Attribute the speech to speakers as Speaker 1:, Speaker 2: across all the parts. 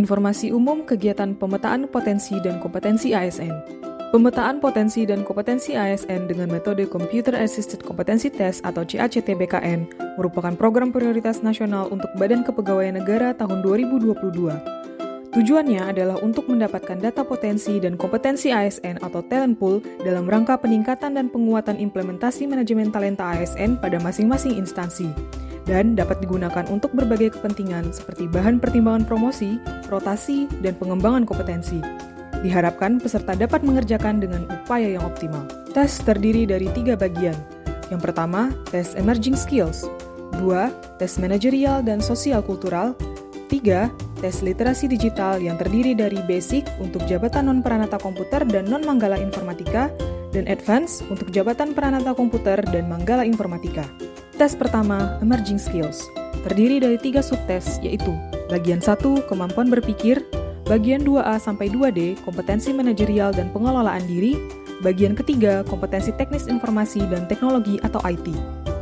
Speaker 1: Informasi umum kegiatan pemetaan potensi dan kompetensi ASN. Pemetaan potensi dan kompetensi ASN dengan metode Computer Assisted Competency Test atau CACT-BKN merupakan program prioritas nasional untuk Badan Kepegawaian Negara tahun 2022. Tujuannya adalah untuk mendapatkan data potensi dan kompetensi ASN atau talent pool dalam rangka peningkatan dan penguatan implementasi manajemen talenta ASN pada masing-masing instansi, dan dapat digunakan untuk berbagai kepentingan seperti bahan pertimbangan promosi, rotasi, dan pengembangan kompetensi. Diharapkan peserta dapat mengerjakan dengan upaya yang optimal. Tes terdiri dari 3 bagian. Yang pertama, tes emerging skills. 2, tes manajerial dan sosial kultural. 3, tes literasi digital yang terdiri dari basic untuk jabatan non-peranata komputer dan non-manggala informatika, dan advance untuk jabatan peranata komputer dan manggala informatika. Tes pertama, emerging skills, terdiri dari 3 subtes, yaitu bagian 1, kemampuan berpikir, bagian 2A sampai 2D, kompetensi manajerial dan pengelolaan diri, bagian ketiga, kompetensi teknis informasi dan teknologi atau IT.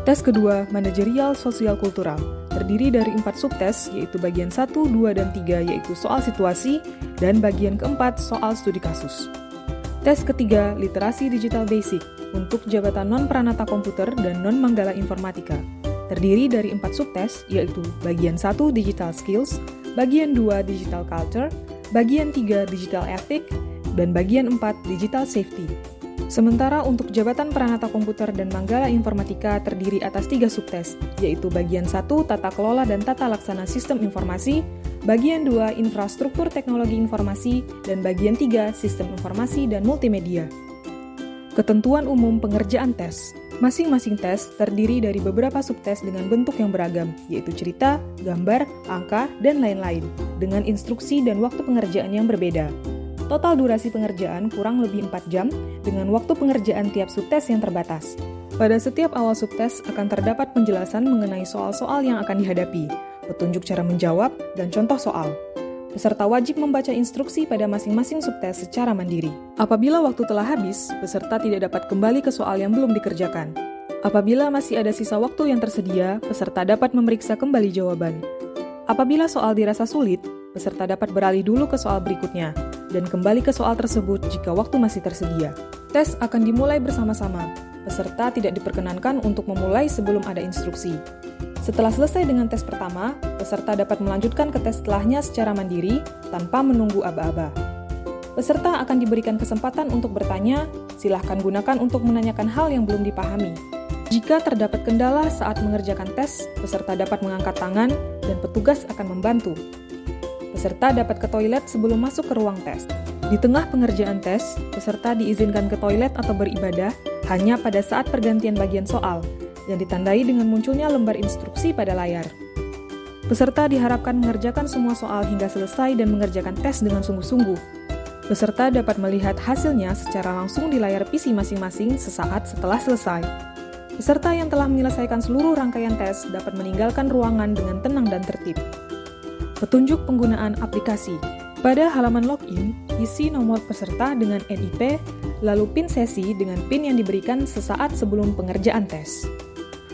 Speaker 1: Tes kedua, manajerial sosial kultural, terdiri dari 4 subtes, yaitu bagian 1, 2, dan 3, yaitu soal situasi, dan bagian keempat, soal studi kasus. Tes ketiga, literasi digital basic, untuk jabatan non-peranata komputer dan non-manggala informatika, terdiri dari 4 subtes, yaitu bagian 1, digital skills, bagian 2, digital culture, bagian 3, digital ethic, dan bagian 4, digital safety. Sementara untuk jabatan peranata komputer dan manggala informatika terdiri atas 3 subtes, yaitu bagian 1, tata kelola dan tata laksana sistem informasi, bagian 2, infrastruktur teknologi informasi, dan bagian 3, sistem informasi dan multimedia. Ketentuan umum pengerjaan tes. Masing-masing tes terdiri dari beberapa subtes dengan bentuk yang beragam, yaitu cerita, gambar, angka, dan lain-lain, dengan instruksi dan waktu pengerjaan yang berbeda. Total durasi pengerjaan kurang lebih 4 jam, dengan waktu pengerjaan tiap subtes yang terbatas. Pada setiap awal subtes akan terdapat penjelasan mengenai soal-soal yang akan dihadapi, petunjuk cara menjawab, dan contoh soal. Peserta wajib membaca instruksi pada masing-masing subtes secara mandiri. Apabila waktu telah habis, peserta tidak dapat kembali ke soal yang belum dikerjakan. Apabila masih ada sisa waktu yang tersedia, peserta dapat memeriksa kembali jawaban. Apabila soal dirasa sulit, peserta dapat beralih dulu ke soal berikutnya, dan kembali ke soal tersebut jika waktu masih tersedia. Tes akan dimulai bersama-sama. Peserta tidak diperkenankan untuk memulai sebelum ada instruksi. Setelah selesai dengan tes pertama, peserta dapat melanjutkan ke tes setelahnya secara mandiri tanpa menunggu aba-aba. Peserta akan diberikan kesempatan untuk bertanya, silahkan gunakan untuk menanyakan hal yang belum dipahami. Jika terdapat kendala saat mengerjakan tes, peserta dapat mengangkat tangan dan petugas akan membantu. Peserta dapat ke toilet sebelum masuk ke ruang tes. Di tengah pengerjaan tes, peserta diizinkan ke toilet atau beribadah hanya pada saat pergantian bagian soal, yang ditandai dengan munculnya lembar instruksi pada layar. Peserta diharapkan mengerjakan semua soal hingga selesai dan mengerjakan tes dengan sungguh-sungguh. Peserta dapat melihat hasilnya secara langsung di layar PC masing-masing sesaat setelah selesai. Peserta yang telah menyelesaikan seluruh rangkaian tes dapat meninggalkan ruangan dengan tenang dan tertib. Petunjuk penggunaan aplikasi. Pada halaman login, isi nomor peserta dengan NIP, lalu PIN sesi dengan PIN yang diberikan sesaat sebelum pengerjaan tes.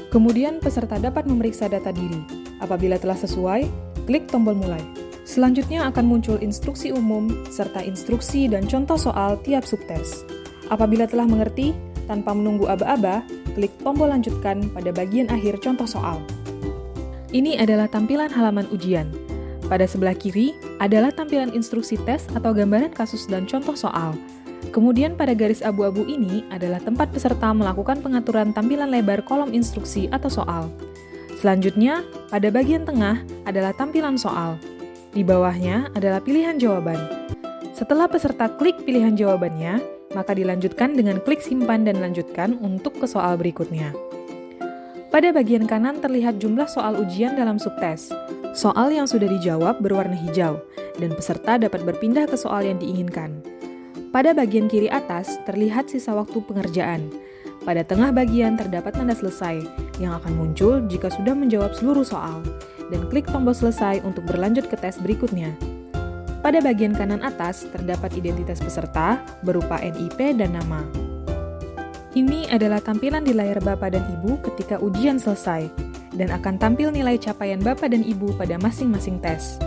Speaker 1: Kemudian peserta dapat memeriksa data diri. Apabila telah sesuai, klik tombol mulai. Selanjutnya akan muncul instruksi umum serta instruksi dan contoh soal tiap subtes. Apabila telah mengerti, tanpa menunggu aba-aba, klik tombol lanjutkan pada bagian akhir contoh soal. Ini adalah tampilan halaman ujian. Pada sebelah kiri adalah tampilan instruksi tes atau gambaran kasus dan contoh soal. Kemudian pada garis abu-abu ini adalah tempat peserta melakukan pengaturan tampilan lebar kolom instruksi atau soal. Selanjutnya, pada bagian tengah adalah tampilan soal. Di bawahnya adalah pilihan jawaban. Setelah peserta klik pilihan jawabannya, maka dilanjutkan dengan klik simpan dan lanjutkan untuk ke soal berikutnya. Pada bagian kanan terlihat jumlah soal ujian dalam subtes. Soal yang sudah dijawab berwarna hijau, dan peserta dapat berpindah ke soal yang diinginkan. Pada bagian kiri atas terlihat sisa waktu pengerjaan. Pada tengah bagian terdapat tanda selesai, yang akan muncul jika sudah menjawab seluruh soal, dan klik tombol selesai untuk berlanjut ke tes berikutnya. Pada bagian kanan atas terdapat identitas peserta berupa NIP dan nama. Ini adalah tampilan di layar Bapak dan Ibu ketika ujian selesai, dan akan tampil nilai capaian Bapak dan Ibu pada masing-masing tes.